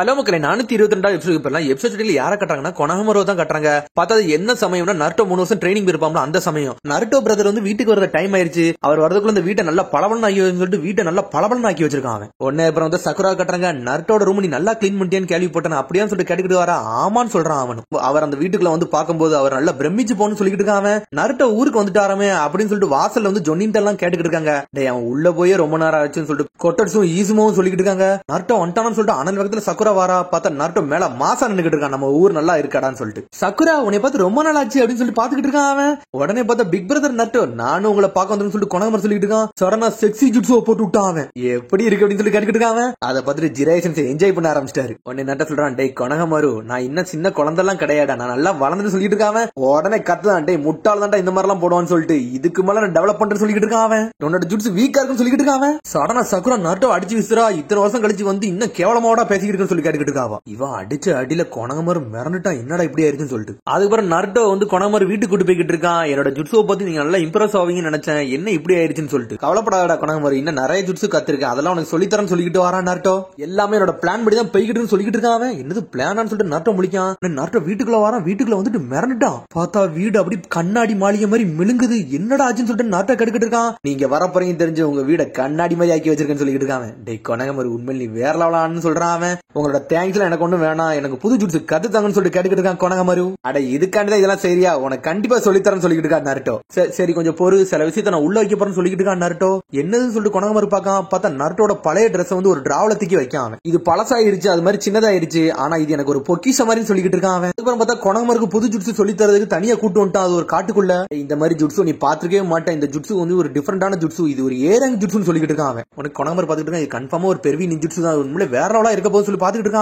Hello மக்களே, 422 episode பேர்லாம் episode யார கட்டுறாங்கன்னா கொனஹமரோ தான் கட்டுறாங்க. பார்த்தா என்ன சமயம்னா நருட்டோ 3 வருஷம் ட்ரைனிங் போயிருப்பாம்ல அந்த சமயம். நருட்டோ பிரதர் வந்து வீட்டுக்கு வர டைம் ஆயிருச்சு. அவர் வரதுக்குள்ள இந்த வீட்டை நல்லா பளபளன்னு ஆக்கி சொல்லிட்டு வீட்டை நல்லா பளபளன்னு ஆக்கி வச்சிருக்காங்க. உடனே அப்புறம் வந்து சக்குரா கட்டுறாங்க. நருட்டோட ரூம் நீ நல்லா கிளீன் பண்ணிட்டேன்னு கேள்விப்பட்டேன் அப்படியான்னு சொல்லிட்டு கேட்டுக்கிட்டு வரா. ஆமான்னு சொல்றான் அவன். அவர் அந்த வீட்டுக்குள்ள வந்து பார்க்கும்போது அவர் நல்லா பிரமிச்சு போன்னு சொல்லிட்டு இருக்காங்க. நருட்டோ ஊருக்கு வந்துட்டாரமே அப்படின்னு சொல்லிட்டு வாசல்ல வந்து ஜொன்னின் எல்லாம் கேட்டுக்கிட்டு இருக்காங்க. டேய் அவன் உள்ள போயே ரொம்ப நேரம் ஆச்சுன்னு சொல்லிட்டு கொட்டட்ஸும் ஈசுமும் சொல்லிட்டு இருக்காங்க. நருட்டோ வந்துட்டானு சொல்லிட்டு அனல் வேகத்துல சக்குரா வாரா. பார்த்தா நருட்டோ மேல மாசா நின்னுக்கிட்டு இருக்கான். நம்ம ஊர் நல்லா இருக்காடான்னு சொல்லிட்டு சக்குரா உன்னை பார்த்து ரொம்ப நாள் ஆச்சு அப்படின்னு சொல்லிட்டு பாத்துக்கிட்டு இருக்கான் அவன். உடனே பார்த்தா பிக் பிரதர் நருட்டோ நானும் உங்களை பார்க்க வந்து சொல்லிட்டு கொனகமர் சொல்லிட்டு இருக்கான். சடனா செக்ஸி ஜுட்ஸுவை போட்டு விட்டான் அவன். எப்படி இருக்கு அப்படின்னு சொல்லி கேட்டுக்கிட்டு இருக்கான். அதை பார்த்துட்டு ஜிரேஷன்ஸ் என்ஜாய் பண்ண ஆரம்பிச்சிட்டாரு. உடனே நட்ட சொல்றான், டேய் கொனகமரு நான் இன்னும் சின்ன குழந்தைலாம் கிடையாடா, நான் நல்லா வளர்ந்து சொல்லிட்டு இருக்கான். உடனே கத்துதான், டேய் முட்டாள் தான்டா இந்த மாதிரி எல்லாம் போடுவான்னு சொல்லிட்டு இதுக்கு மேல நான் டெவலப் பண்றேன்னு சொல்லிட்டு இருக்கான். உன்னோட ஜுட்ஸ் வீக்கா இருக்குன்னு சொல்லிட்டு இருக்கான். சடனா சக்குரா நருட்டோ அடிச்சு விசுறா. இத்தனை வருஷம் கழிச்சு வந்து இன்னும் கேவலமாவோட பேசிக்கிட்டு சொல்லி கேட்டுக்கிட்டு இருக்காவா. இவன் அடிச்ச அடியில கொனகமரு மிரண்டுட்டான். என்னடா இப்படி ஆயிருச்சுன்னு சொல்லிட்டு அதுக்கப்புறம் நருட்டோ வந்து கொனகமரு வீட்டுக்கு கூட்டு போய்கிட்டு இருக்கான். என்னோட ஜுட்ஸுவை பத்தி நீங்க நல்லா இம்ப்ரெஸ் ஆவீங்கன்னு நினைச்சேன், என்ன இப்படி ஆயிருச்சுன்னு சொல்லிட்டு. கவலைப்படாதடா கொனகமரு, இன்னும் நிறைய ஜுட்ஸு கத்துருக்கேன், அதெல்லாம் உனக்கு சொல்லித்தரேன்னு சொல்லிட்டு வரான் நருட்டோ. எல்லாமே என்னோட பிளான் படி தான் போய்கிட்டு சொல்லிட்டு இருக்கான். என்னது பிளானான்னு சொல்லிட்டு நருட்டோ முடிக்கான். நருட்டோ வீட்டுக்குள்ள வரான். வீட்டுக்குள்ள வந்துட்டு மிரண்டுட்டான். பார்த்தா வீடு அப்படி கண்ணாடி மாளிகை மாதிரி மிளுங்குது. என்னடா ஆச்சுன்னு சொல்லிட்டு நருட்டோ கெடுக்கிட்டு இருக்கான். நீங்க வரப்போறீங்க தெரிஞ்சு உங்க வீட கண்ணாடி மாதிரி ஆக்கி வச்சிருக்கேன்னு சொல்லிட்டு இருக்கான். டேய் கொனகமரு உண்மையில் நீ வேற லெவலான்னு சொல்றான் அவன். உங்களோட தேங்க்ஸ்ல எனக்கு ஒண்ணும் வேணாம், எனக்கு புது ஜுட்ஸ் கத்துத்தாங்கன்னு சொல்லிட்டு கேட்டுக்கிட்டு இருக்கான் கொனகமரு. அட இதுக்காண்டிதான் இதெல்லாம் சரியா, உனக்கு கண்டிப்பா சொல்லித்தரேன்னு சொல்லிட்டு இருக்கான் நருட்டோ. சரி கொஞ்சம் பொறு, சில விஷயத்த நான் உள்ள வைக்க போறேன்னு சொல்லிட்டு இருக்கான் நருட்டோ. என்னதுன்னு சொல்லிட்டு கொனகமரு பார்க்கான். பார்த்தா நருட்டோட பழைய டிரெஸ் வந்து ஒரு டிராவல தூக்கி வைக்கான். இது பழசாயிருச்சு, அது மாதிரி சின்னதாயிருச்சு, ஆனா இது எனக்கு ஒரு பொக்கிஷ மாதிரி சொல்லிட்டு இருக்கான். அதுக்கப்புறம் பார்த்தா கொனகமருக்கு புது ஜுட்ஸ் சொல்லி தரதுக்கு தனியா கூட்டு வந்துட்டான். அது ஒரு காட்டுக்குள்ள. இந்த மாதிரி ஜுட்ஸ் நீ பாத்துக்கவே மாட்டேன், இந்த ஜுட்ஸ் வந்து ஒரு டிஃபரெண்டான ஜுட்ஸ், இது ஒரு ஏரங் ஜுட்ஸ்னு சொல்லிட்டு இருக்கான். உனக்கு கொனகமர் பாத்துக்கிட்டு இருக்கான். இது கன்ஃபார்மா ஒரு பெரிய நிஞ்சுட்ஸ் தான், உண்மையிலே வேற லெவலா இருக்க போது சொல்லி பாத்துக்கிட்டு இருக்கான்.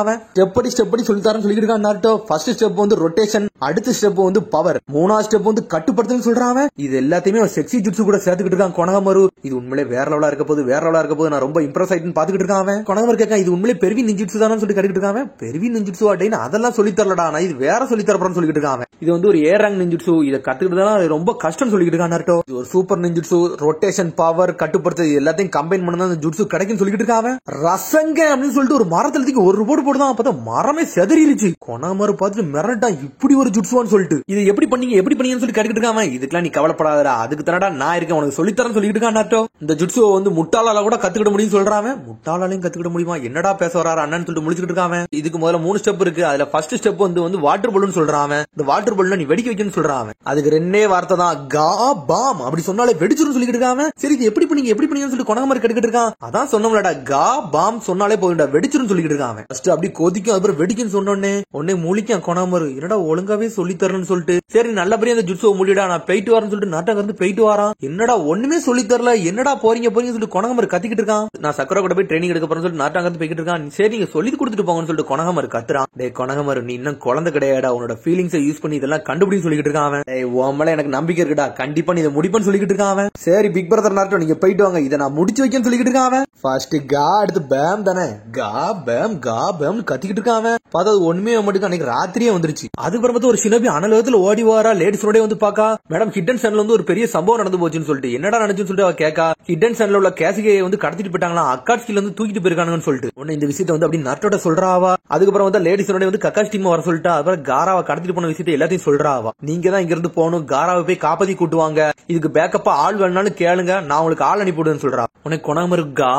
ஸ்டெப் படி சொல்லி தரேன்னு சொல்லிட்டு இருக்கான் நருட்டோ. ஃபர்ஸ்ட் ஸ்டெப் வந்து ரொட்டேஷன், அடுத்த ஸ்டெப் வந்து பவர், மூணாவது ஸ்டெப் வந்து கட்டுப்படுத்துன்னு சொல்றான். இது எல்லாத்தையுமே செக்ஸி ஜுட்ஸ் கூட சேர்த்துக்கிட்டு இருக்கான் கொனகமரு. இது உண்மையிலே வேற லெவலா இருக்க போது, வேற லெவலா இருக்க போது, நான் ரொம்ப இம்ப்ரெஸ் ஆயிட்டு பாத்துக்கிட்டு இருக்கான். கொனகமர் கேட்கான், இது உண்மையிலே பெரிய நிஞ்சுட்ஸ் தானு சொல்லிட்டு கேட்டுக்கிட்டு இருக்கான். பெரிய நிஞ்சுட்ஸ் அப்படின்னு அதெல்லாம் சொல்லி தரலடா, நான் இது வேற சொல்லி தரப்போறேன்னு சொல்லிட்டு இருக்கான். இது வந்து ஒரு ஏரங் நிஞ்சுட்ஸ், இதை கத்துக்கிட்டு ரொம்ப கஷ்டம் சொல்லிட்டு இருக்கான் நருட்டோ. இது ஒரு சூப்பர் நிஞ்சுட்ஸ், ரொட்டேஷன், பவர், கட்டுப்படுத்து எல்லாத்தையும் கம்பைன் பண்ணா அந்த ஜுட்ஸ் கிடைக்கும் சொல்லிட்டு இருக்கான். ரசங்க அப்படின்னு சொல்லிட்டு ஒரு மரத்துல ஒரு போட்டு போடுதான். பார்த்தா மரமே செதறிடுச்சு. கொனகமரு பார்த்துட்டு மிரண்டா, இப்படி ஒரு ஜுட்ஸ்வான்னு சொல்லிட்டு இது எப்படி பண்ணீங்கன்னு சொல்லி கேட்டுக்கிட்டு இருக்கான். இதுக்கெல்லாம் நீ கவலைப்படாதடா, அதுக்கு தானடா நான் இருக்கேன், உனக்கு சொல்லித்தரேன்னு சொல்லிட்டு இருக்கான் நருட்டோ. இந்த ஜுட்ஸுவை வந்து முட்டாளால கூட கத்துக்கிட முடியும்னு சொல்றான். முட்டாளாலையும் கத்துக்கிட முடியுமா, என்னடா பேச வராரு அண்ணன் சொல்லிட்டு முடிச்சுட்டு இருக்கான். இதுக்கு முதல்ல 3 ஸ்டெப் இருக்கு. அதுல ஃபர்ஸ்ட் ஸ்டெப் வந்து வாட்டர் பலூன் சொல்றான். இந்த வாட்டர் பலூன் நீ வெடிக்க வைக்கணும்னு சொல்றான். அதுக்கு 2 வார்த்தை தான், கா பாம். அப்படி சொன்னாலே வெடிச்சிரும் சொல்லிட்டு இருக்கான். சரி இது எப்படி பண்ணீங்கன்னு சொல்லிட்டு கொனகமரு கேட்டுக்கிட்டு இருக்கான். அதான் சொன்னோம்லடா, கா பாம் சொன்னாலே போதும்டா வெடிச்சிரும் சொல்லிட்டு இருக்கான். ஃபர்ஸ்ட் அப்படி கொதிக்கும், அப்புறம் வெடிக்குன்னு சொன்னோன்னே உடனே முழிக்கான் கொனகமரு. என்னடா ஒழுங்காவே சொல்லி தரலன்னு சொல்லிட்டு சரி நல்லபடியா அந்த ஜுட்ஸோ மூடிடா, நான் போயிட்டு வரேன்னு சொல்லிட்டு நாட்டங்க இருந்து போயிட்டு வரான். என்னடா ஒண்ணுமே சொல்லி தரல, என்னடா போறீங்க சொல்லிட்டு கொனகமரு கத்திக்கிட்டு இருக்கான். நான் சக்கரை கூட போய் ட்ரைனிங் எடுக்க போறேன்னு சொல்லிட்டு நாட்டாங்க இருந்து போய்கிட்டு இருக்கான். சரி நீங்க சொல்லி கொடுத்துட்டு போங்கன்னு சொல்லிட்டு கொனகமரு கத்துறான். டேய் கொனகமரு நீ இன்னும் குழந்தை கிடையாடா, உன்னோட ஃபீலிங்ஸை யூஸ் பண்ணி இதெல்லாம் கண்டுபிடிச்சு சொல்லிட்டு இருக்கான். டேய் உன் எனக்கு நம்பிக்கை இருக்குடா, கண்டிப்பா நீ இதை முடிப்பேன்னு சொல்லிட்டு இருக்கான். சரி பிக் பிரதர் நாட்டோ நீங்க போயிட்டு வாங்க, இதை நான் முடிச்சு வைக்கன்னு சொல்லிட்டு இருக்கான். ஃபர்ஸ்ட் கா அடுத்து பேம் தானே, கா பேம் கத்திக்கிட்டு இருக்கான். பார்த்தா ஒண்ணுமே மட்டும் அன்னைக்கு ராத்திரியே வந்துருச்சு. அதுக்கப்புறம் பார்த்தா ஒரு சினபி அனலகத்துல ஓடி வாரா. லேடிஸோட வந்து பாக்கா, மேடம் ஹிடன் சன்ல வந்து ஒரு பெரிய சம்பவம் நடந்து போச்சுன்னு சொல்லிட்டு என்னடா நடந்துச்சுன்னு சொல்லிட்டு அவ கேக்கா. ஹிடன் சன்ல உள்ள கேசிகையை வந்து கடத்திட்டு போயிட்டாங்களா, அக்காட்சியில வந்து தூக்கிட்டு போயிருக்காங்கன்னு சொல்லிட்டு உடனே இந்த விஷயத்தை வந்து அப்படி நருட்டோட சொல்றாவா. அதுக்கப்புறம் வந்து லேடிஸோட வந்து கக்காஷ் டீம் வர சொல்லிட்டு அப்புறம் காராவை கடத்திட்டு போன விஷயத்தை எல்லாத்தையும் சொல்றாவா. நீங்க தான் இங்க இருந்து போகணும், காராவை போய் காப்பாத்தி கூட்டுவாங்க, இதுக்கு பேக்கப்பா ஆள் வேணாலும் கேளுங்க, நான் உங்களுக்கு ஆள் அனுப்பிவிடுன்னு சொல்றா. உனக்கு கொனகமரு கா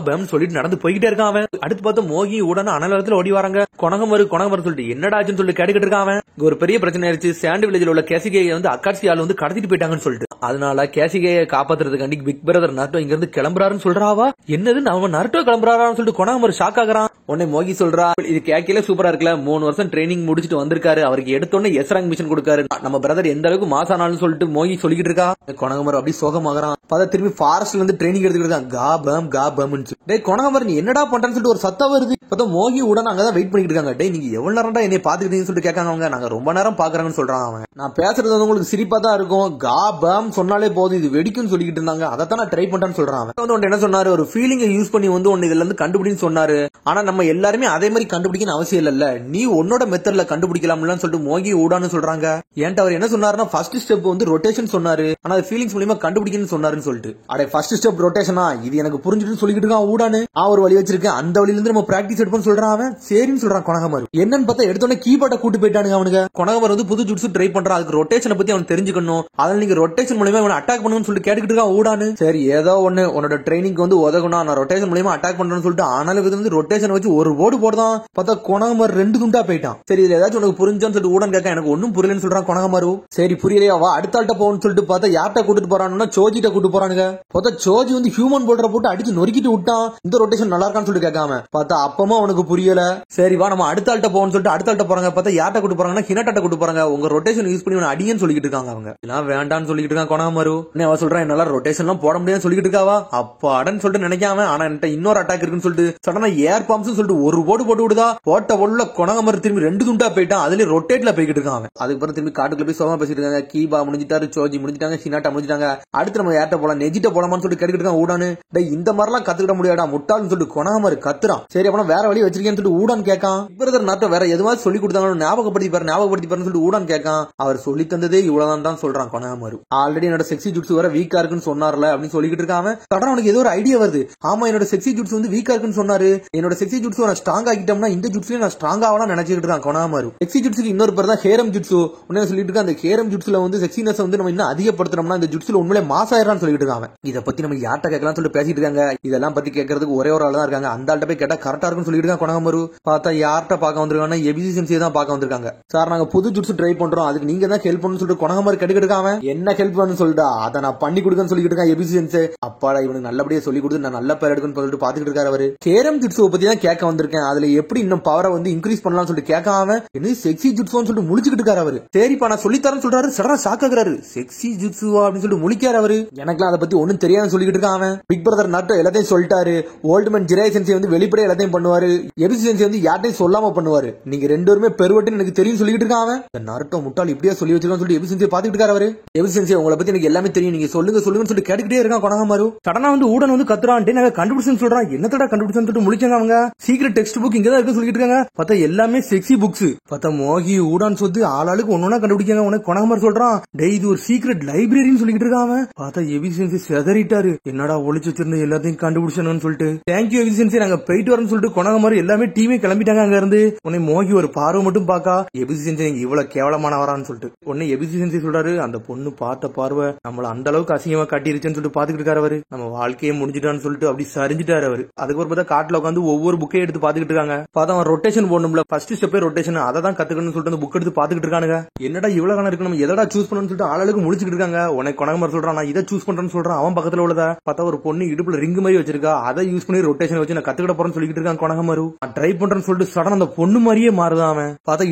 பேம் சொல்லிட்டு நடந்து போய்கிட்டே இருக்கான். அடுத்து பார்த்து மோகி உடனே அனலகத்துல ஓடி வராங்க. கொனகமரு சொல்லிட்டு என்னடா ஆச்சுன்னு சொல்லிட்டு கேட்டுக்கிட்டு இருக்கான். ஒரு பெரிய பிரச்சனை ஆயிடுச்சு, சாண்ட் வில்லேஜ்ல உள்ள கேசிகையை வந்து அக்காட்சி ஆள் வந்து கடத்திட்டு போயிட்டாங்கன்னு சொல்லிட்டு அதனால கேசிகையை காப்பாத்துறதுக்காண்டி பிக் பிரதர் நருட்டோ இங்க இருந்து கிளம்புறாருன்னு சொல்றாவா. என்னது நம்ம நருட்டோ கிளம்புறாரான்னு சொல்லிட்டு கொனகமரு ஷாக் ஆகுறான். உடனே மோகி சொல்றா, இது கேக்கல சூப்பரா இருக்குல்ல, 3 வருஷம் ட்ரைனிங் முடிச்சிட்டு வந்திருக்காரு, அவருக்கு எடுத்தோன்னே எஸ்ராங் மிஷன் கொடுக்காரு, நம்ம பிரதர் எந்த அளவுக்கு மாசானாலும் சொல்லிட்டு மோகி சொல்லிட்டு இருக்கா. கொனகமரு அப்படி சோகமாகறான். பார்த்தா திரும்பி ஃபாரஸ்ட்ல இருந்து ட்ரைனிங் எடுத்துக்கிட்டு இருக்கான். கா பேம் டேய் கொனகமரு நீ என்னடா பண்றன்னு சொல்லிட்டு ஒரு சத்தம் வருது. பார்த்தா மோகி உடனே அங்கதான் வெயிட் பண்ணிட்டு இருக்காங்க. டேய் நீங்க எவ்வளவு நேரம்டா என்னை பாத்துக்கிட்டீங்கன்னு சொல்லிட்டு கேட்காங்க அவங்க. இருக்காங்க, நாங்க ரொம்ப நேரம் பாக்குறாங்கன்னு சொல்றான் அவன். நான் பேசுறது வந்து உங்களுக்கு சிரிப்பா தான் இருக்கும், காபம் சொன்னாலே போதும் இது வெடிக்கும் சொல்லிட்டு இருந்தாங்க, அதைத்தான் நான் ட்ரை பண்றேன்னு சொல்றான் அவன். வந்து என்ன சொன்னாரு, ஒரு ஃபீலிங்கை யூஸ் பண்ணி வந்து ஒன்னு இதுல இருந்து கண்டுபிடின்னு சொன்னாரு. ஆனா நம்ம எல்லாருமே அதே மாதிரி கண்டுபிடிக்கணும் அவசியம் இல்ல, நீ உன்னோட மெத்தட்ல கண்டுபிடிக்கலாம்னு சொல்லிட்டு மோகி ஊடான்னு சொல்றாங்க. ஏன்ட்டு அவர் என்ன சொன்னாருன்னா ஃபர்ஸ்ட் ஸ்டெப் வந்து ரொட்டேஷன் சொன்னாரு, ஆனா ஃபீலிங்ஸ் மூலமா கண்டுபிடிக்கணும்னு சொன்னாருன்னு சொல்லிட்டு. அடே ஃபர்ஸ்ட் ஸ்டெப் ரொட்டேஷனா, இது எனக்கு புரிஞ்சுட்டு சொல்லிட்டு இருக்கான் ஊடான்னு. ஒரு வழி வச்சிருக்கேன், அந்த வழியில இருந்து நம்ம பிராக்டிஸ் எடுப்போம்னு சொல்றான் அவன். சரின்னு சொல்றான் கொனகமாரு. என்னன்னு பார்த்தா எடுத்தோடனே கீபோர்ட கூட்டு போயிட்டானுங்க அவனுங்க. கொனகமாரு வந்து புது ஜுட்சு ட்ரை பண்றான், அதுக்கு ரொட்டேஷனை பத்தி அவன் தெரிஞ்சுக்கணும், அதனால நீங்க ரொட்டேஷன் மூலமா அவனை அட்டாக் பண்ணணும்னு சொல்லிட்டு கேட்டுக்கிட்டு இருக்கான் ஊடான்னு. சரி ஏதோ ஒண்ணு உன்னோட ட்ரைனிங் வந்து உதகணும், நான் ரொட்டேஷன் மூலமா அட்டாக் பண்றேன்னு சொல்லிட்டு ஆனாலும் இது வந்து ரொட்டேஷன் வச்சு ஒரு போர்டு போடுதான். பார்த்தா கொனகமாரு 2 துண்டா போயிட்டான். சரி இதுல ஏதாச்சும் உனக்கு புரிஞ்சான்னு சொல்லிட்டு ஊடான் கேட்க, எனக்கு ஒன்னும் புரியலன்னு சொல்றான் கொனகமாரு. சரி புரியலையா, வா அடுத்த ஆள்கிட்ட போன்னு சொல்லிட்டு பார்த்தா யார்கிட்ட கூட்டிட்டு போறானுன்னா சோஜிட்ட கூட்டு போறானுங்க. பார்த்தா சோஜி வந்து ஹியூமன் போல்டரை போட்டு அடிச்சு நொறுக்கிட்டு விட்டான். இந்த ரொட்டேஷன் நல்லா இருக்கான்னு சொல்லிட்டு கேட்காம பார்த்தா அப்பமா அவனுக்கு புரியல. சரி வா நம்ம அடுத்த ஆள்கிட்ட போன்னு சொல்லிட்டு அடுத்த ஆள்கிட்ட போறாங்க. பார்த்தா யார்கிட்ட கூட்டு போறாங்கன்னா ஹினாட்டாட்ட கூட்டு போறாங்க. உங்க ரொட்டேஷன் யூஸ் பண்ணி அடியன்னு சொல்லிட்டு இருக்காங்க அவங்க. எல்லாம் வேண்டான்னு சொல்லிட்டு இருக்கான் கொனகமாரு. அவன் சொல்றான் என்னால ரொட்டேஷன் எல்லாம் போட முடியாதுன்னு சொல்லிட்டு இருக்காவா. அப்பாடன்னு சொல்லிட்டு நினைக்காம, ஆனா என்கிட்ட இன்னொரு அட்டாக் இருக்குன்னு சொல்லிட்டு சடனா ஏர் பம்ப்ஸ் சொல்லிட்டு ஒரு போட்டு விடுதா. போட்ட உள்ள கொனகமாரு திரும்பி 2 துண்டா போயிட்டான். அதுல ரொட்டேட்ல போய்கிட்டு இருக்கான். அதுக்கப்புறம் திரும்பி காட்டுக்குள்ள போய் சோமா பேசிட்டு இருக்காங்க. கீபா முடிஞ்சிட்டாரு, சோஜி முடிஞ்சிட்டாங்க, ஹினாட்டா முடிஞ்சிட்டாங்க. அடுத்து நம்ம யார்ட்ட போலாம், நெஜிட்ட போலாமான்னு சொல்லிட்டு கேட்டுக்கிட்டு இருக்கான் ஊடானு. இந்த மாதிரிலாம் கத்துக்கிட முடியாடா முட்டாள்னு சொல்லிட்டு கொனகமாரு கத்துறான். சரி அப்ப வேற வழி வச்சிருக்கேன்னு சொல்லிட்டு ஊடான் கேட்கான். பிரதர் நாட்ட வேற எதுவாவது சொல்லி கொடுத்தாங்க ஞாபகப்படுத்தி பாருன்னு சொல்லிட்டு ஊடான் கேட்கான். அவர் சொல்லி தந்ததே இவ்வளவுதான் தான் சொல்றான் கொனகமாரு. ஆல்ரெடி என்னோட செக்ஸி ஜுட்சு வர வீக்கா இருக்குன்னு சொன்னார்ல அப்படின்னு சொல்லிட்டு இருக்கான். சடனா அவனுக்கு ஏதோ ஒரு ஐடியா வருது. ஆமா என்னோட செக்ஸி ஜுட்சு வந்து வீக்கா இருக்குன்னு சொன்னாரு, என்னோட செக்ஸி ஜுட்சு நான் ஸ்ட்ராங் ஆகிட்டோம்னா இந்த ஜுட்சுல நான் ஸ்ட்ராங் ஆகலாம் நினைச்சிட்டு இருக்கான் கொனகமாரு. செக்ஸி ஜுட்சுக்கு இன்னொரு பேர் தான் ஹேரம் ஜுட்சு. உடனே சொல்லிட்டு இருக்கான், அந்த ஹேரம் ஜுட்சுல வந்து செக்ஸினஸ் வந்து நம்ம இன்னும் அதிகப்படுத்தணும்னா இந்த ஜுட்சுல உண்மையிலே மாஸ் ஆயிரான்னு சொல்லிட்டு இருக்காங்க. இத பத்தி நம்ம யார்ட்ட கேட்கலாம் சொல்லிட்டு பேசிட்டு இருக்காங்க. இதெல்லாம் பத்தி கேட்கறதுக்கு ஒரே ஒரு ஆள் தான் இருக்காங்க. அந்த ஆள்கிட்ட போய் கேட்டா கரெக்டா இருக்குன்னு சொல்லிட்டு இருக்கான் கொனகமாரு. பார்த்தா யார்ட்ட பார்க்க வந்திருக்காங்க, எபிசி சென்சியை தான் பார்க்க வந்திருக்காங்க. சார் நாங்க புது ஜுட்சு ட்ரை பண்றோம், அதுக்கு நீங்க தான் ஹெல்ப் பண்ணணும்னு சொல்லிட்டு கொனகமாரு கேட்டுக்கிட்டு இருக்காங்க. என்ன ஹெல்ப் பண்ணு சொல்லிட்டா, அதை நான் பண்ணி கொடுக்கன்னு சொல்லிட்டு இருக்கான் எபிசி சென்சி. அப்பாடா இவனுக்கு நல்லபடியா சொல்லி கொடுத்து நான் நல்ல பேர் எடுக்கணும்னு சொல்லிட்டு பாத்துக்கிட்டு இருக்காரு அவரு. கேரம் ஜுட்சு பத்தி தான் கேட்க வந்திருக்கேன், அதுல எப்படி இன்னும் பவரை வந்து இன்க்ரீஸ் பண்ணலாம் சொல்லிட்டு கேட்காம என்ன செக்ஸி ஜுட்சுன்னு சொல்லிட்டு முழிச்சுக்கிட்டு இருக்காரு அவரு. சரிப்பா நான் சொல்லித்தரேன்னு சொல்றாரு. சடனா ஷாக் ஆகுறாரு. செக்ஸி ஜுட்சுவா அப்படின்னு சொல்லிட்டு முழிக்காரு அவரு. எனக்குலாம் அதை பத்தி ஒன்னும் தெரியாதுன்னு சொல்லிட்டு இருக்கான். பிக் பிரதர் நாட்டோ எல்லாத்தையும் சொல்லிட்டாரு. ஓல்ட்மேன் ஜிராய் சென்சி வந்து வெளிப்படையா எல்லாத்தையும் பண்ணுவாரு, எபிசி சென்சி வந்து யார்ட்டையும் சொல்லாம பண்ணுவாரு. நீங்க 2 பேருமே பெருவட்டுன்னு எனக்கு தெரியும் சொல்லிட்டு இருக்கான். நாருட்டோ முட்டாள் இப்படியா சொல்லி வச்சிருக்கான்னு சொல்லிட்டு எபிசி சென்சி பாத்துக்கிட்டு இருக்காரு அவரு. எபிசி சென்சி உங்களை பத்தி எனக்கு எல்லாமே தெரியும், நீங்க சொல்லுங்கன்னு சொல்லிட்டு கேட்டுக்கிட்டே இருக்கான் கொனகமாரு. சடனா வந்து ஊடன் வந்து கத்துறான், நாங்க கண்டுபிடிச்சேன்னு சொல்றான். என்னத்தடா கண்டுபிடிச்சேன்னு சொல்லிட்டு முழிச்சாங்க அவங்க. சீக்ரெட் டெக்ஸ்ட் புக் இங்கதான் இருக்கு சொல்லிட்டு இருக்காங்க. பார்த்தா எல்லாமே செக்ஸி புக்ஸ். பார்த்தா மோகி ஊடான் சொத்து ஆளாளுக்கு ஒன்னொன்னா கண்டுபிடிக்காங்க. உனக்கு கொனகமாரு சொல்றான், டேய் இது ஒரு சீக்ரெட் லைப்ரரின்னு சொல்லிட்டு இருக்காங்க. பார்த்தா எபிசி செதறிட்டாரு. என்னடா ஒளிச்சு வச்சிருந்த எல்லாத்தையும் கண்டுபிடிச்சணும்னு சொல்லிட்டு தேங்க்யூ எபிசி, நாங்க போயிட்டு வரேன்னு சொல்லிட்டு கொனகமாரு எல்லாமே டீமே கிளம்பிட்டாங்க அங்க இருந்து. உன்னை மோகி ஒரு பார்வை மட்டும் பாக்கா, எபிசி இவ்வளவு கேவலமானவரான்னு சொல்லிட்டு உடனே எபிசி சொல்றாரு, அந்த பொண்ணு பார்த்த பார்வை நம்மள அந்த அளவுக்கு அசிங்கமா காட்டிருச்சுன்னு சொல்லிட்டு பாத்துக்கிட்டு இருக்காரு அவரு. நம்ம வாழ்க்கையே முடிஞ்சிட்டான்னு சொல்லிட்டு அப்படி சரிஞ்சிட்டாரு அவரு. அதுக்கப்புறம் பார்த்தா காட்டுல உட்காந்து ஒவ்வொரு புக்கையும் எடுத்து பாத்துக்கிட்டு இருக்காங்க. பார்த்தா அவன் ரொட்டேஷன் போடணும்ல, ஃபர்ஸ்ட் ஸ்டெப்பே ரொட்டேஷன், அதை தான் கத்துக்கணும்னு சொல்லிட்டு அந்த புக் எடுத்து பாத்துக்கிட்டு இருக்கானுங்க. என்னடா இவ்வளவு காண இருக்கு, நம்ம எதடா சூஸ் பண்ணணும்னு சொல்லிட்டு ஆளுக்கு முடிச்சுட்டு இருக்காங்க. உனக்கு கொனகமாரு சொல்றான், நான் இதை சூஸ் பண்றேன்னு சொல்றான். அவன் பக்கத்துல உள்ளதா பார்த்தா ஒரு பொண்ணு இடுப்புல ரிங் மாதிரி வச்சிருக்கா, அதை யூஸ் பண்ணி ரொட்டேஷன் வச்சு நான் கத்துக்கிட போறேன்னு சொல்லிட்டு இருக்கான் கொனகமாரு. நான் ட்ரை பண்றேன்னு சொல்லிட்டு சடனா அந்த பொண்ணு மாதிரியே மாறுதான் அவன். பார்த்தா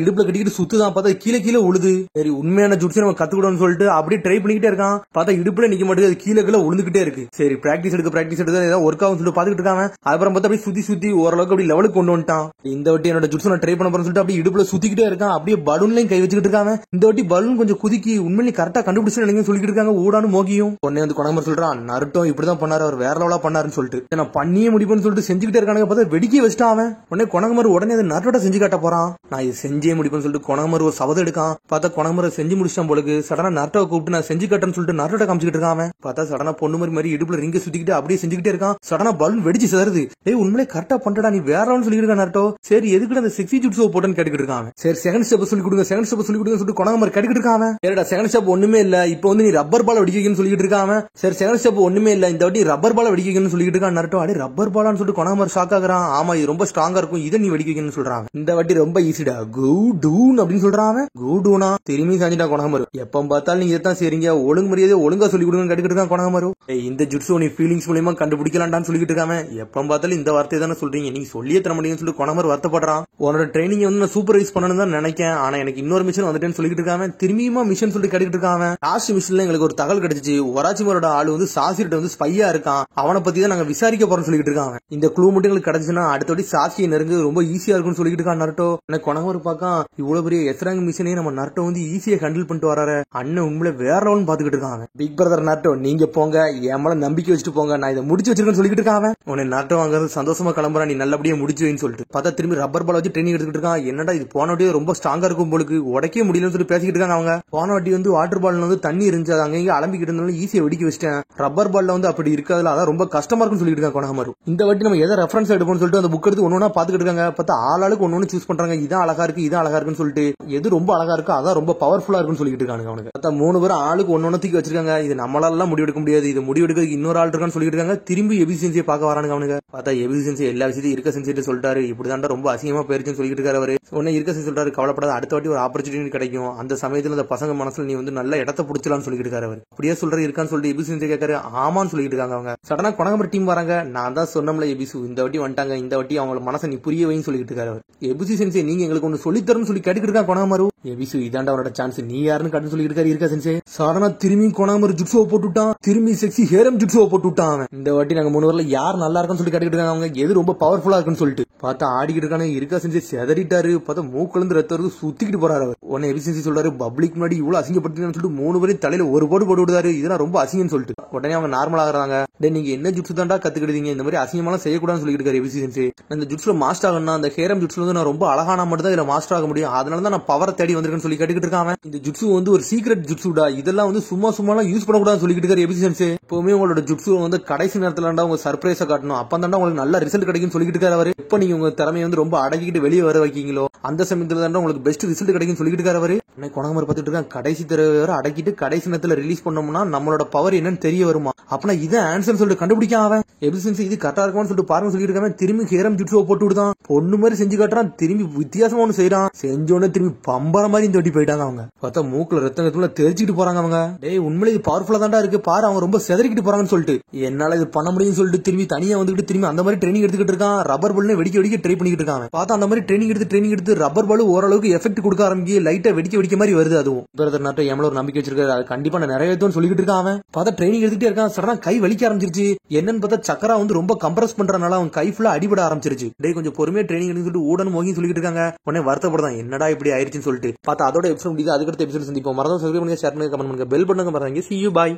இடுப்புல கட்டிக்கிட்டு சுத்துதான், பார்த்தா கீழே உழுது. சரி உண்மையான ஜுட்ஸை நம்ம கத்துக்கிடணும்னு சொல்லிட்டு அப்படியே ட்ரை பண்ணிக்கிட்டே இருக்கான். பார்த்தா இடுப்புல நிக்க மாட்டேங்குது, கீழே உழுந்துகிட்டே இருக்கு. சரி பிராக்டிஸ் எடுத்து ஏதாவது ஒர்க் ஆகும் சொல்லிட்டு பாத்துக்கிட்டு இருக்காங்க. அப்புறம் பார்த்தா அப்படியே சுத்தி ஓரளவுக்கு அப்படி லெவலுக்கு கொண்டு வந்துட்டான். இந்த வாட்டி என்னோட ஜுட்ஸை நான் ட்ரை பண்ண போறேன்னு சொல்லிட்டு அப்படியே இடுப்புல சுத்திக்கிட்டே இருக்கான். அப்படியே பலூன்லயும் கை வச்சுக்கிட்டு இருக்காங்க. இந்த வாட்டி பலூன் கொஞ்சம் குதிக்கி உண்மையிலே கரெக்டா கண்டுபிடிச்சு நீங்க சொல்லிட்டு இருக்காங்க ஊடானு மோகியும். உடனே வந்து கொனகமாரு சொல்றான், நருட்டோ இப்படிதான் பண்ணாரு, அவர் வேற லெவலா பண்ணாருன்னு சொல்லிட்டு நான் பண்ணியே முடிப்பேன்னு சொல்லிட்டு செஞ்சுக்கிட்டே இருக்காங்க. பார்த்தா வெடிக்க வச்சுட்டான் அவன். உடனே கொனகமாரு உடனே அதை நருட்டோட செஞ்சு காட்ட போறான். நான் இது செஞ்சே முடிப்பேன்னு சொல்லிட்டு கொனகமாரு ஒரு சபதம் எடுக்கான். பார்த்தா கொனகமாரு செஞ்சு முடிச்சிட்டான் போலுக்கு. சடனா நருட்டோவை கூப்பிட்டு நான் செஞ்சு காட்டேன்னு சொல்லிட்டு நருட்டோட காமிச்சிட்டு இருக்கான். பார்த்தா சடனா பொண்ணு மாதிரி இடுப்புல ரிங்க சுத்திக்கிட்டு அப்படியே செஞ்சுக்கிட்டே இருக்கான். சடனா பலூன் வெடிச்சு செதறுது. ஏய் உண்மையிலே கரெக்டா பண்றடா நீ வேற சொல்லிட்டு இருக்கான் நருட்டோ. சரி எதுக்கு அந்த செக்ஸி ஜுட்சு போட்டோன்னு கேட்டுக்கிட்டு இருக்கான். சரி செகண்ட் ஸ்டெப் சொல்லி கொடுங்க சொல்லிட்டு கொனகமாரு கேட்டுக்கிட்டு இருக்கான். சரிடா செகண்ட் ஸ்டெப் ஒண்ணுமே இல்ல, இப்போ வந்து நீ ரப்பர் பால வெடிக்கணும்னு சொல்லிட்டு இருக்கான். சரி செகண்ட் ஸ்டெப் ஒண்ணுமே இல்ல, இந்த வாட்டி ரப்பர் பால வெடிக்கணும்னு சொல்லிட்டு இருக்கான் நருட்டோ. அடி ரப்பர் பாலான்னு சொல்லிட்டு கொனகமாரு ஷாக் ஆகுறான். ஆமா இது ரொம்ப ஸ்ட்ராங்கா இருக்கும், இதை நீ வெடிக்கணும்னு சொல்றான். இந்த வாட்டி ரொம்ப ஈஸிடா, கூடூன் அப்படின்னு சொல்றான். கூடூனா திரும்பி சாஞ்சிட்டா கொனகமாரு. எப்ப பார்த்தாலும் நீங்க இதான் சரிங்க, ஒழுங்கு மரியாதை ஒழுங்கா சொல்லி கொடுங்க கேட்டுக்கிட்டு இருக்கான் கொனகமாரு. இந்த ஜுட்சு நீ ஃபீலிங்ஸ் மூலமா கண்டுபிடிக்கலாம்டான்னு சொல்லிட்டு இருக்காம. எப்ப பார்த்தாலும் இந்த வார்த்தை தானே சொல்றீங்க, நீங்க சொல்லியே தர முடியும்னு சொல்லி கொனகமாரு வருத்தப்படுறான். உன்னோட ட்ரைனிங் வந்து நான் சூப்பர்வைஸ் பண்ணணும் தான் நினைக்கிறேன், ஆனா எனக்கு இன்னொரு மிஷன் வந்துட்டேன்னு சொல்லிட்டு இருக்காம. திரும்பியுமா மிஷன் சொல்லிட்டு கேட்டுக்கிட்டு இருக்காம. லாஸ்ட் மிஷன்ல எங்களுக்கு ஒரு தகவல் கிடைச்சிச்சு, ஒராச்சிமாரோட ஆளு வந்து சாசிட்ட வந்து ஸ்பையா இருக்கான், அவனை பத்தி தான் நாங்க விசாரிக்க போறோம்னு சொல்லிட்டு இருக்காங்க. இந்த க்ளூ மட்டும் எங்களுக்கு கிடைச்சுன்னா அடுத்தபடி சாசியை நெருங்க ரொம்ப ஈஸியா இருக்கும்னு சொல்லிட்டு இருக்கான் நருட்டோ. எனக்கு கொனகமாரு பார்க்க இவ்வளவு பெரிய எஸ்ராங் மிஷனே நம்ம நருட்டோ வந்து ஈஸியா ஹேண்டில் பண்ணிட்டு வராரு. அண்ணன் உண்மையில வேற லெவல் பாத்துக்கிட்டு இருக்காங்க. பிக் பிரதர் நருட்டோ நீங்க போங்க, என் மேல நம்பிக்கை வச்சுட்டு போங்க, நான் இதை முடிச்சு வச்சிருக்கேன்னு சொல்லிட்டு இருக்காங்க. உன்னை நருட்டோ வாங்குறது சந்தோஷமா கிளம்புறா, நீ நல்லபடியா முடிச்சு வைன்னு சொல்லிட்டு பார்த்தா திரும்பி ரப்பர் பால் வச்சு ட்ரைனிங் எடுத்துக்கிட்டு இருக்கான். என்னடா இது போன வாட்டி ரொம்ப ஸ்ட்ராங்கா இருக்கும் போலுக்கு, உடைக்கவே முடியலன்னு சொல்லி பேசிக்கிட்டு இருக்காங்க. அவங்க போன வாட்டி வந்து வாட்டர் பால்ல வந்து தண்ணி இருந்துச்சு, அது அங்கேயும் அலம்பிக்கிட்டு இருந்தாலும் ஈஸியா வெடிக்க வச்சிட்டேன். ரப்பர் பால்ல வந்து அப்படி இருக்காதுல, அதான் ரொம்ப கஷ்டமா இருக்குன்னு சொல்லிட்டு இருக்காங்க கொனஹமாரு. இந்த வாட்டி நம்ம எதை ரெஃபரன்ஸ் எடுப்போம்னு சொல்லிட்டு அந்த புக் எடுத்து ஒன்னொன்னா பாத்துக்கிட்டு இருக்காங்க. பார்த்தா ஆளாளுக்கு ஒன்னொன்னு சூஸ் பண்றாங்க. இதான் அழகா இருக்கு, இதான் அழகா இருக்குன்னு சொல்லிட்டு எது ரொம்ப அழகா இருக்கு அதான் ரொம்ப பவர்ஃபுல்லா இருக்குன்னு சொல்லிட்டு இருக்காங்க. அவனுக்கு பார்த்தா 3 பேரும் ஆளுக்கு ஒன்னொன்னு தூக்கி வச்சிருக்காங்க. இது நம்மளால முடிவெடுக்க முடியாது, இது முடிவெடுக்கிறதுக்கு இன்னொரு ஆள் இருக்கான்னு சொல்லிட்டு இருக்காங்க. திரும்பி எபிசியன்சியை பார்க்க வரானுங்க. அவனுக்கு பார்த்தா எபிசியன்சி எல்லா விஷயத்தையும் இருக்க செஞ்சுட்டு சொல்லிட்டாரு. இப்படிதான் ரொம்ப அசிங்கமா போயிருச்சுன்னு சொல்லிட்டு இருக்காரு. அவரு உடனே இருக்க செஞ்சு சொல்றாரு, கவலைப்படாத, அடுத்த வாட்டி ஒரு ஆப்பர்ச்சுனிட்டி கிடைக்கும், அந்த சமயத்துல அந்த பசங்க மனசுல நீ வந்து நல்ல இடத்த புடிச்சலாம்னு சொல்லிட்டு இருக்காரு. அவர் அப்படியே சொல்றாரு இருக்கான்னு சொல்லிட்டு எபிசியன்சி கேட்காரு. ஆமான்னு சொல்லிட்டு இருக்காங்க. அவங்க சடனா கொனஹமாரு டீம் வராங்க. நான் தான் சொன்னோம்ல எபிசு இந்த வாட்டி வந்துட்டாங்க, இந்த வாட்டி அவங்க மனசை நீ புரிய வைன்னு சொல்லிட்டு இருக்காரு. அவர் எபிசியன்சி நீங்க எங்களுக்கு ஒன்னு சொல்லித்தரன்னு சொல்லி கேட்டுக்கிட்டு இருக்காங்க கொனஹமாரு. எபிசு இதாண்டா அவரோட சான்ஸ், நீ யாருன்னு கட்டு சொல்லிட்டு இருக்காரு இருக்கா சென்சே. சடனா திரும்பி கொனஹமாரு ஜுட்சுவை போட்டுட்டான். திரும்பி செக்ஸி ஹேரம் ஜுட்சுவை போட்டுட்டான். அவன் இந்த வாட்டி நாங்க 3 பேர்ல யார் நல்லா இருக்குன்னு சொல்லி கேட்டுக்கிட்டு இருக்காங்க. அவங்க எது ரொம்ப பவர்ஃபுல்லா இருக்குன்னு சொல்லிட்டு பார்த்தா ஆடிக்கிட்டு இருக்கானு இருக்கா செஞ்சு செதறிட்டாரு. பார்த்தா மூக்குலந்து ரத்தம் சுத்திக்கிட்டு போறாரு. அவர் உடனே எபிசியன்சி சொல்றாரு, பப்ளிக் முன்னாடி இவ்வளவு அசிங்கப்படுத்தினு சொல்லிட்டு 3 பேரும் தலையில ஒரு போட்டு போட்டு விடுறாரு. இதெல்லாம் ரொம்ப அசிங்கம்னு சொல்லிட்டு உடனே அவங்க நார்மல் ஆகுறாங்க. நீங்க என்ன ஜுட்சு தாண்டா கத்துக்கிட்டீங்க, இந்த மாதிரி அசிங்கமெல்லாம் செய்யக்கூடாதுன்னு சொல்லிட்டு இருக்காரு எபிசியன்சி. இந்த ஜுட்ஸ்ல மாஸ்டர் ஆகணும்னா அந்த ஹேரம் ஜுட்ஸ்ல வந்து நான் ரொம்ப அழகான மட்டும் தான் இதுல மாஸ்டர் ஆக முடியும், அதனாலதான் நான் பவரை தேடி வந்திருக்கேன்னு சொல்லி கேட்டுக்கிட்டு இருக்காங்க. இந்த ஜுட்சு வந்து ஒரு சீக்ரெட் ஜுட்சுடா, இதெல்லாம் வந்து சும்மா சும்மா யூஸ் பண்ணக்கூடாதுன்னு சொல்லிட்டு இருக்காரு எபிசியன்சி. எப்பவுமே உங்களோட ஜுட்சு வந்து கடைசி நேரத்துல உங்க சர்ப்ரைஸா காட்டணும், அப்ப தான் உங்களுக்கு நல்ல ரிசல்ட் கிடைக்கும்னு சொல்லிட்டு இருக்காரு. அவர் எப்ப நீங்க உங்க திறமையை வந்து ரொம்ப அடக்கிட்டு வெளியே வர வைக்கீங்களோ அந்த சமயத்துல தான் உங்களுக்கு பெஸ்ட் ரிசல்ட் கிடைக்கும் சொல்லிட்டு இருக்காரு. அவரு கொனஹமாரு பார்த்துட்டு இருக்காங்க. கடைசி தடவை அடக்கிட்டு கடைசி நேரத்துல ரிலீஸ் பண்ணோம்னா நம்மளோட பவர் என்னன்னு தெரிய வருமா, அப்பனா இதான் ஆன்சர் சொல்லிட்டு கண்டுபிடிக்க அவன் எபிசியன்சி இது கரெக்டா இருக்கும்னு சொல்லிட்டு பாருங்க சொல்லிட்டு இருக்காங்க. திரும்பி ஹேரம் ஜுட்சுவை போட்டு விடுதான். பொண்ணு மாதிரி செஞ்சு காட்டுறான். திரும்பி வித்தியாசமா ஒண்ணு செய்யறான். செஞ்சோன்னு திரும்பி பம்பர மாதிரி இந்த வாட்டி போயிட்டாங்க. அவங்க பார்த்தா மூக்குல ரத்தத்துல தெரிச்சுக்கிட்டு போறாங்க. அவங்க டேய் உண்மையில இது பவர்ஃபுல்லா தான்டா இருக்கு பாரு, அவங்க ரொம்ப செதறிக்கிட்டு போறாங்கன்னு சொல்லிட்டு என்னால இது பண்ண முடியும்னு சொல்லிட்டு திரும்பி தனியா வந்துட்டு திரும்பி அந்த மாதிரி ட்ரைனிங் எடுத்துக்கிட்டு இருக்கான். ரப்பர் பால்னு வெடிக்க வெடிக்க ட்ரை பண்ணிக்கிட்டு இருக்காங்க. பார்த்தா அந்த மாதிரி ட்ரைனிங் எடுத்து ரப்பர் பால் ஓரளவுக்கு எஃபெக்ட் கொடுக்க ஆரம்பிச்சு லைட்டா வெடிக்க மாதிரி வருது. அதுவும் பிரதர் நாட்டை எவ்வளவு ஒரு நம்பிக்கை வச்சிருக்காரு, அது கண்டிப்பா நான் நிறைவேற்றும்னு சொல்லிட்டு இருக்கான். அவன் பார்த்தா ட்ரைனிங் எடுத்துட்டே இருக்கான். சடனா கை வலிக்க ஆரம்பிச்சிருச்சு. என்னன்னு பார்த்தா சக்கரா வந்து ரொம்ப கம்ப்ரஸ் பண்றதுனால அவன் கை ஃபுல்லா அடிபட ஆரம்பிச்சிருச்சு. டேய் கொஞ்சம் பொறுமையா ட்ரைனிங் எடுத்து சொல்லிட்டு ஊடன் மோகி சொல்லிட்டு இருக்காங்க. உடனே வருத்தப்படுதான் என்னடா இப்படி ஆயிருச்சுன்னு சொல்லிட்டு பார்த்தா அதோட எபிசோட் முடியுது. அதுக்கடுத்த எபிசோட் சந்திப்போம். மறக்காம சப்ஸ்கிரைப் பண்ணுங்க, ஷேர் பண்ணுங்க, கமெண்ட் பண்ணுங்க, பெல் பண்ணுங்க. மறக்காம see you bye.